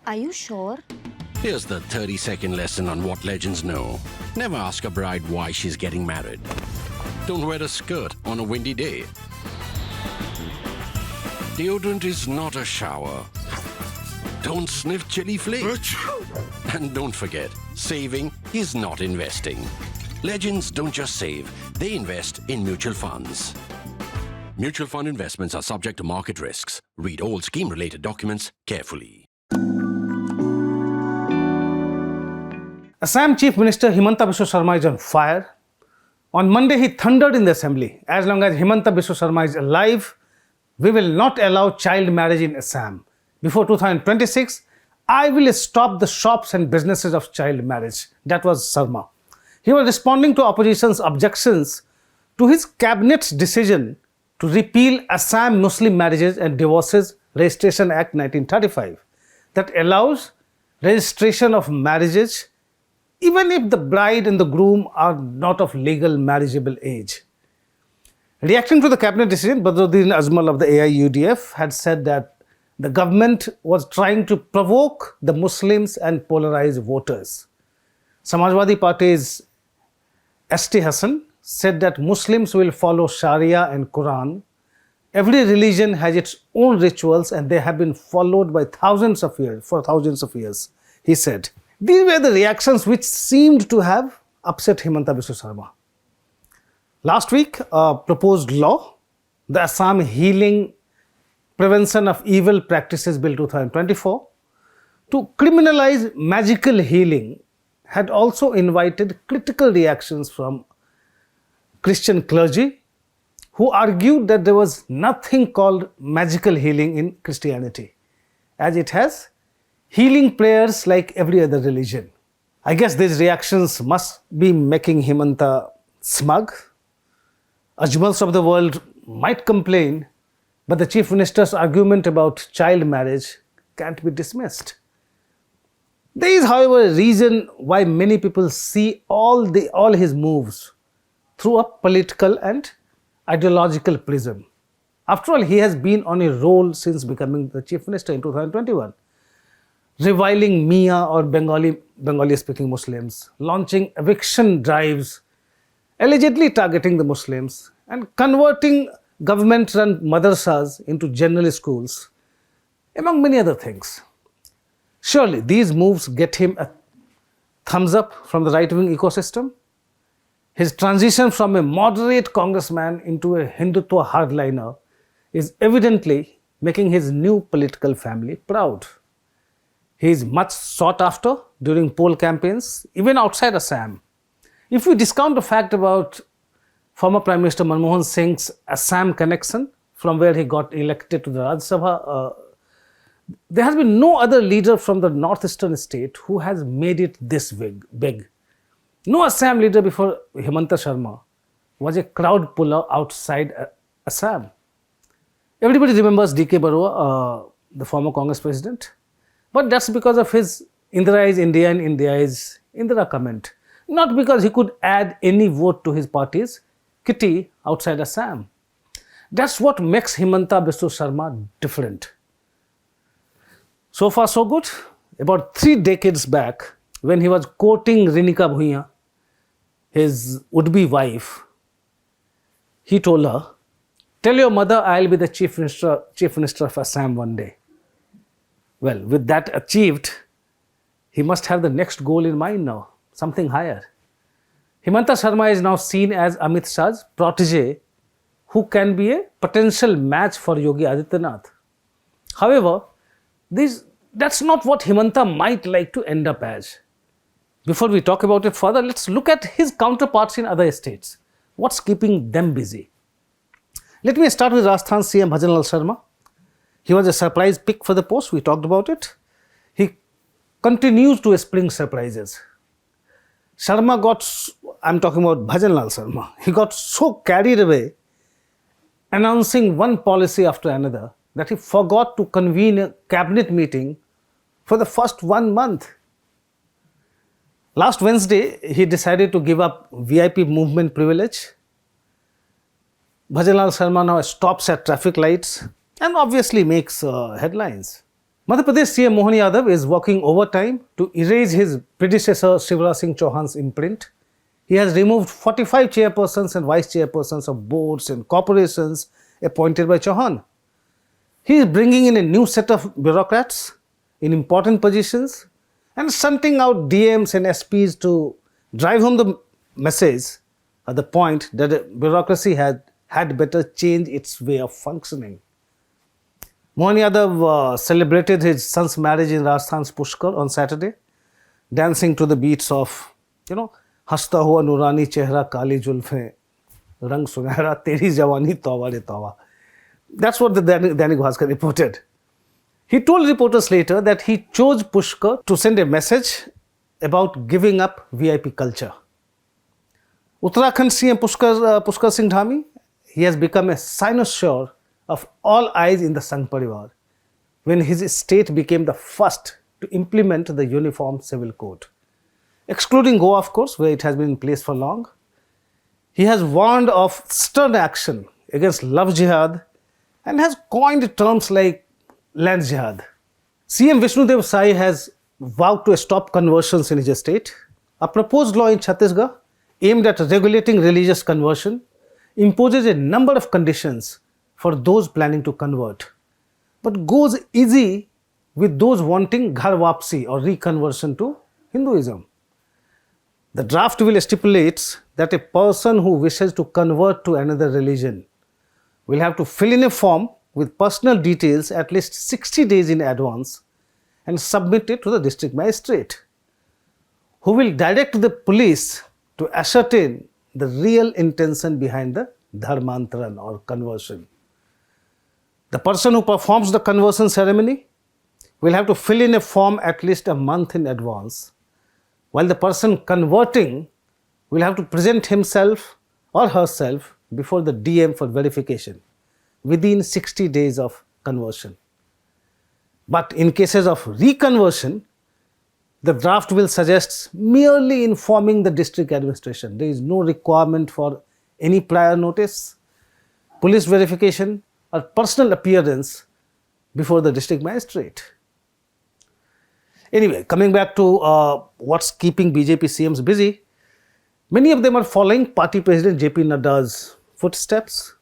Are you sure? Here's the 30-second lesson on what legends know. Never ask a bride why she's getting married. Don't wear a skirt on a windy day. Deodorant is not a shower. Don't sniff chili flakes. And don't forget, saving is not investing. Legends don't just save, they invest in mutual funds. Mutual fund investments are subject to market risks. Read all scheme-related documents carefully. Assam Chief Minister Himanta Sarma is on fire. On Monday, he thundered in the assembly, as long as Himanta Sarma is alive, we will not allow child marriage in Assam. Before 2026, I will stop the shops and businesses of child marriage. That was Sarma. He was responding to opposition's objections to his cabinet's decision to repeal Assam Muslim Marriages and Divorces Registration Act 1935 that allows registration of marriages even if the bride and the groom are not of legal marriageable age. Reacting to the cabinet decision, Badruddin Ajmal of the AIUDF had said that the government was trying to provoke the Muslims and polarize voters. Samajwadi Party's S.T. Hassan said that Muslims will follow Sharia and Quran. Every religion has its own rituals and they have been followed by thousands of years, he said. These were the reactions which seemed to have upset Himanta Sarma. Last week, a proposed law, the Assam Healing Prevention of Evil Practices Bill 2024, to criminalize magical healing had also invited critical reactions from Christian clergy who argued that there was nothing called magical healing in Christianity, as it has healing prayers like every other religion. I guess these reactions must be making Himanta smug. Ajmals of the world might complain, but the Chief Minister's argument about child marriage can't be dismissed. There is, however, a reason why many people see all his moves through a political and ideological prism. After all, he has been on a roll since becoming the Chief Minister in 2021. Reviling Mia or Bengali-speaking Muslims, launching eviction drives, allegedly targeting the Muslims, and converting government-run madarsas into general schools, among many other things. Surely these moves get him a thumbs up from the right-wing ecosystem. His transition from a moderate congressman into a Hindutva hardliner is evidently making his new political family proud. He is much sought after during poll campaigns, even outside Assam. If we discount the fact about former Prime Minister Manmohan Singh's Assam connection, from where he got elected to the Rajya Sabha, there has been no other leader from the northeastern state who has made it this big. No Assam leader before Himanta Sarma was a crowd puller outside Assam. Everybody remembers D.K. Barua, the former Congress president. But that's because of his Indira is India and India is Indira comment. Not because he could add any vote to his party's kitty outside Assam. That's what makes Himanta Sarma different. So far so good. About 3 decades back, when he was courting Rinika Bhuiya, his would-be wife, he told her, "Tell your mother I'll be the Chief Minister of Assam one day." Well, with that achieved, he must have the next goal in mind now, something higher. Himanta Sarma is now seen as Amit Shah's protege, who can be a potential match for Yogi Adityanath. However, that's not what Himanta might like to end up as. Before we talk about it further, let's look at his counterparts in other states. What's keeping them busy? Let me start with Assam CM Himanta Sarma. He was a surprise pick for the post, we talked about it. He continues to spring surprises. Sarma I'm talking about Bhajanlal Sarma, he got so carried away announcing one policy after another that he forgot to convene a cabinet meeting for the first 1 month. Last Wednesday, he decided to give up VIP movement privilege. Bhajanlal Sarma now stops at traffic lights and obviously makes headlines. Madhya Pradesh CM Mohan Yadav is working overtime to erase his predecessor Shivraj Singh Chauhan's imprint. He has removed 45 chairpersons and vice chairpersons of boards and corporations appointed by Chauhan. He is bringing in a new set of bureaucrats in important positions and shunting out DMs and SPs to drive home the message at the point that the bureaucracy had better change its way of functioning. Mohan Yadav celebrated his son's marriage in Rajasthan's Pushkar on Saturday, dancing to the beats of, हंसता हुआ नूरानी चेहरा काली जुल्फें रंग सुनहरा तेरी जवानी तौबा रे तौबा. That's what the Dainik Bhaskar reported. He told reporters later that he chose Pushkar to send a message about giving up VIP culture. Uttarakhand CM Pushkar Singh Dhami, he has become a cynosure of all eyes in the Sangh Parivar when his state became the first to implement the Uniform Civil Code. Excluding Goa, of course, where it has been in place for long, he has warned of stern action against love jihad and has coined terms like land jihad. CM Vishnudev Sai has vowed to stop conversions in his state. A proposed law in Chhattisgarh aimed at regulating religious conversion imposes a number of conditions for those planning to convert, but goes easy with those wanting ghar wapsi or reconversion to Hinduism. The draft will stipulate that a person who wishes to convert to another religion will have to fill in a form with personal details at least 60 days in advance and submit it to the district magistrate, who will direct the police to ascertain the real intention behind the dharmantaran or conversion. The person who performs the conversion ceremony will have to fill in a form at least a month in advance, while the person converting will have to present himself or herself before the DM for verification within 60 days of conversion. But in cases of reconversion, the draft will suggest merely informing the district administration. There is no requirement for any prior notice, police verification, or personal appearance before the district magistrate. Anyway, coming back to what's keeping BJP CMs busy, many of them are following party president JP Nadda's footsteps.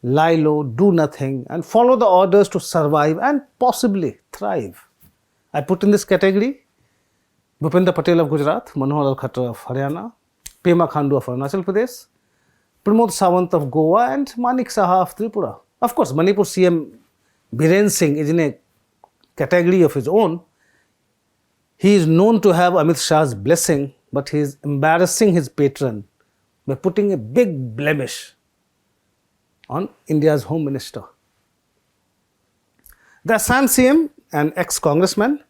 Lie low, do nothing, and follow the orders to survive and possibly thrive. I put in this category Bhupendra Patel of Gujarat, Manohar Lal Khattar of Haryana, Pema Khandu of Arunachal Pradesh, Pramod Sawant of Goa, and Manik Saha of Tripura. Of course, Manipur CM Biren Singh is in a category of his own. He is known to have Amit Shah's blessing, but he is embarrassing his patron by putting a big blemish on India's Home Minister. The Assam CM, an ex-congressman,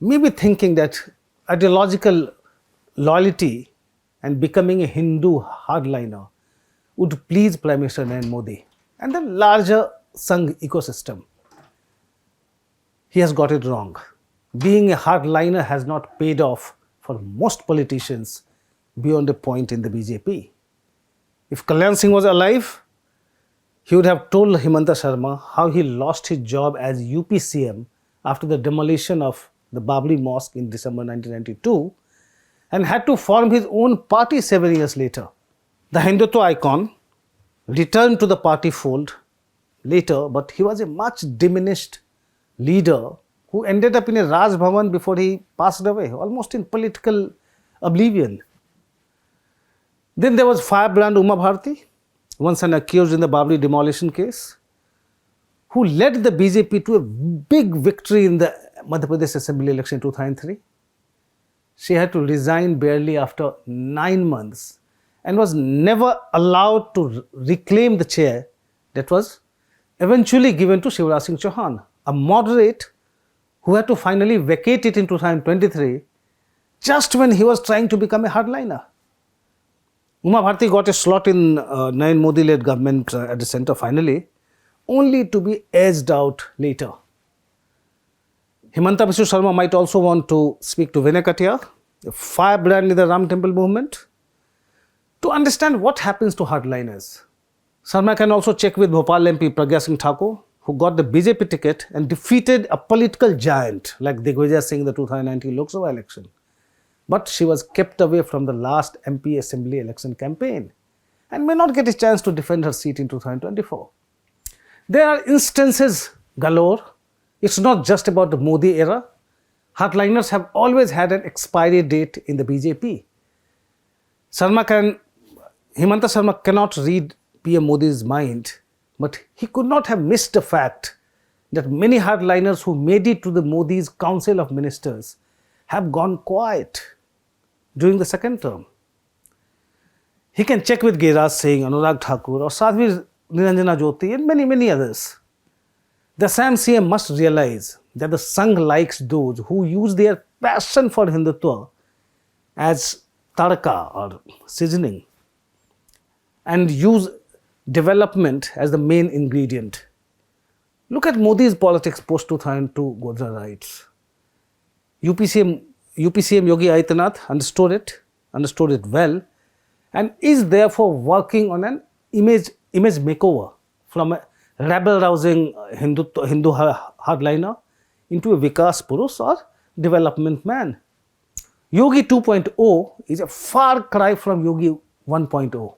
may be thinking that ideological loyalty and becoming a Hindu hardliner would please Prime Minister Narendra Modi and the larger Sangh ecosystem. He has got it wrong. Being a hardliner has not paid off for most politicians beyond a point in the BJP. If Kalyan Singh was alive, he would have told Himanta Sarma how he lost his job as UP CM after the demolition of the Babri Mosque in December 1992 and had to form his own party 7 years later. The Hindutva icon returned to the party fold later, but he was a much diminished leader who ended up in a Raj Bhavan before he passed away, almost in political oblivion. Then there was firebrand Uma Bharti, once an accused in the Babri demolition case, who led the BJP to a big victory in the Madhya Pradesh Assembly election in 2003. She had to resign barely after 9 months and was never allowed to reclaim the chair that was eventually given to Shivraj Singh Chauhan, a moderate who had to finally vacate it in 2023 just when he was trying to become a hardliner. Uma Bharti got a slot in Narendra Modi-led government at the centre finally, only to be edged out later. Himanta Biswa Sarma might also want to speak to Vinay Katia, a firebrand in the Ram Temple movement, to understand what happens to hardliners. Sarma can also check with Bhopal MP Pragya Singh Thakur, who got the BJP ticket and defeated a political giant like Digvijay Singh in the 2019 Lok Sabha election. But she was kept away from the last MP Assembly election campaign and may not get a chance to defend her seat in 2024. There are instances galore. It's not just about the Modi era. Hardliners have always had an expiry date in the BJP. Himanta Sarma cannot read PM Modi's mind, but he could not have missed the fact that many hardliners who made it to the Modi's Council of Ministers have gone quiet during the second term. He can check with Giriraj Singh, Anurag Thakur or Sadhvi Niranjana Jyoti and many others. The Assam CM must realize that the Sangh likes those who use their passion for Hindutva as tadka or seasoning and use development as the main ingredient. Look at Modi's politics post-2002 Godhra riots. UPCM Yogi Adityanath understood it well, and is therefore working on an image makeover from a rabble-rousing Hindu hardliner into a Vikas Purush or development man. Yogi 2.0 is a far cry from Yogi 1.0,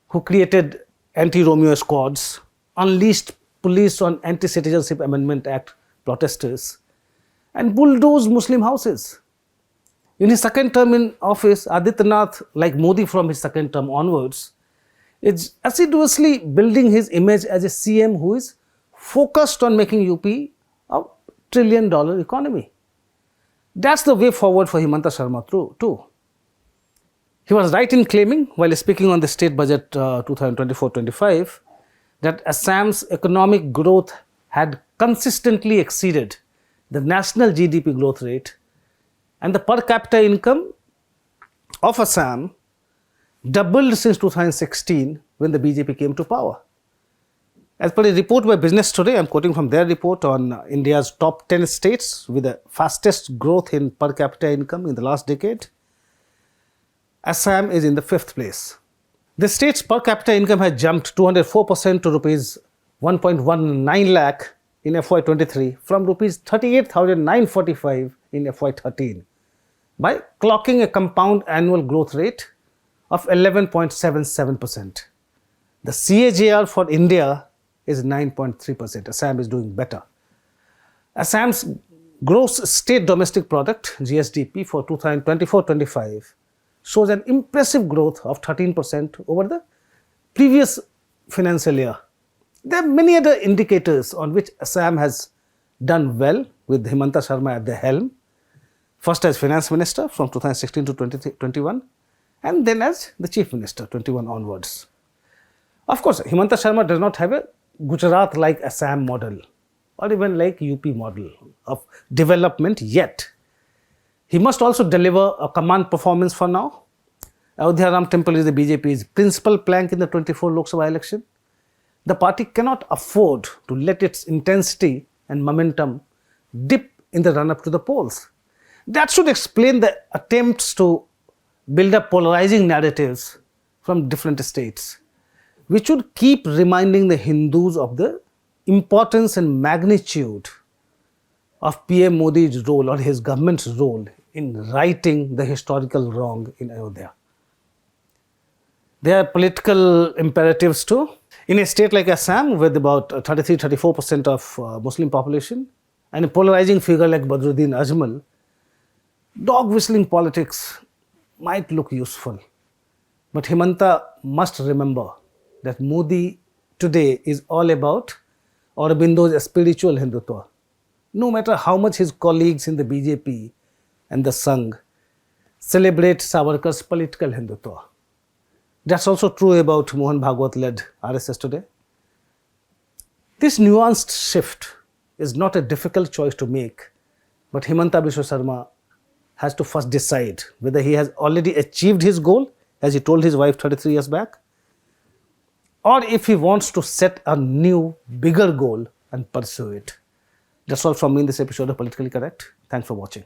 who created anti-Romeo squads, unleashed police on Anti-Citizenship Amendment Act protesters, and bulldozed Muslim houses. In his second term in office, Adityanath, like Modi from his second term onwards, is assiduously building his image as a CM who is focused on making UP a $1 trillion economy. That's the way forward for Himanta Sarma too. He was right in claiming, while speaking on the state budget 2024-25, that Assam's economic growth had consistently exceeded the national GDP growth rate, and the per capita income of Assam doubled since 2016 when the BJP came to power. As per a report by Business Today, I'm quoting from their report on India's top 10 states with the fastest growth in per capita income in the last decade, Assam is in the 5th place. The state's per capita income has jumped 204% to rupees 1.19 lakh in FY23 from rupees 38,945 in FY13 by clocking a compound annual growth rate of 11.77%. The CAGR for India is 9.3%. Assam is doing better. Assam's gross state domestic product, GSDP, for 2024-25 shows an impressive growth of 13% over the previous financial year. There are many other indicators on which Assam has done well with Himanta Sarma at the helm, first as finance minister from 2016 to 2021, and then as the chief minister 21 onwards. Of course, Himanta Sarma does not have a Gujarat-like Assam model or even like UP model of development yet. He must also deliver a command performance for now. Ayodhya Ram Temple is the BJP's principal plank in the 24 Lok Sabha election. The party cannot afford to let its intensity and momentum dip in the run-up to the polls. That should explain the attempts to build up polarizing narratives from different states, which should keep reminding the Hindus of the importance and magnitude of PM Modi's role or his government's role in righting the historical wrong in Ayodhya. There are political imperatives too. In a state like Assam, with about 33-34% of Muslim population, and a polarizing figure like Badruddin Ajmal, dog whistling politics might look useful. But Himanta must remember that Modi today is all about Aurobindo's spiritual Hindutva. No matter how much his colleagues in the BJP and the Sangh celebrate Savarkar's political Hindutva. That's also true about Mohan Bhagwat-led RSS today. This nuanced shift is not a difficult choice to make, but Himanta Biswa Sarma has to first decide whether he has already achieved his goal, as he told his wife 33 years back, or if he wants to set a new, bigger goal and pursue it. That's all from me in this episode of Politically Correct. Thanks for watching.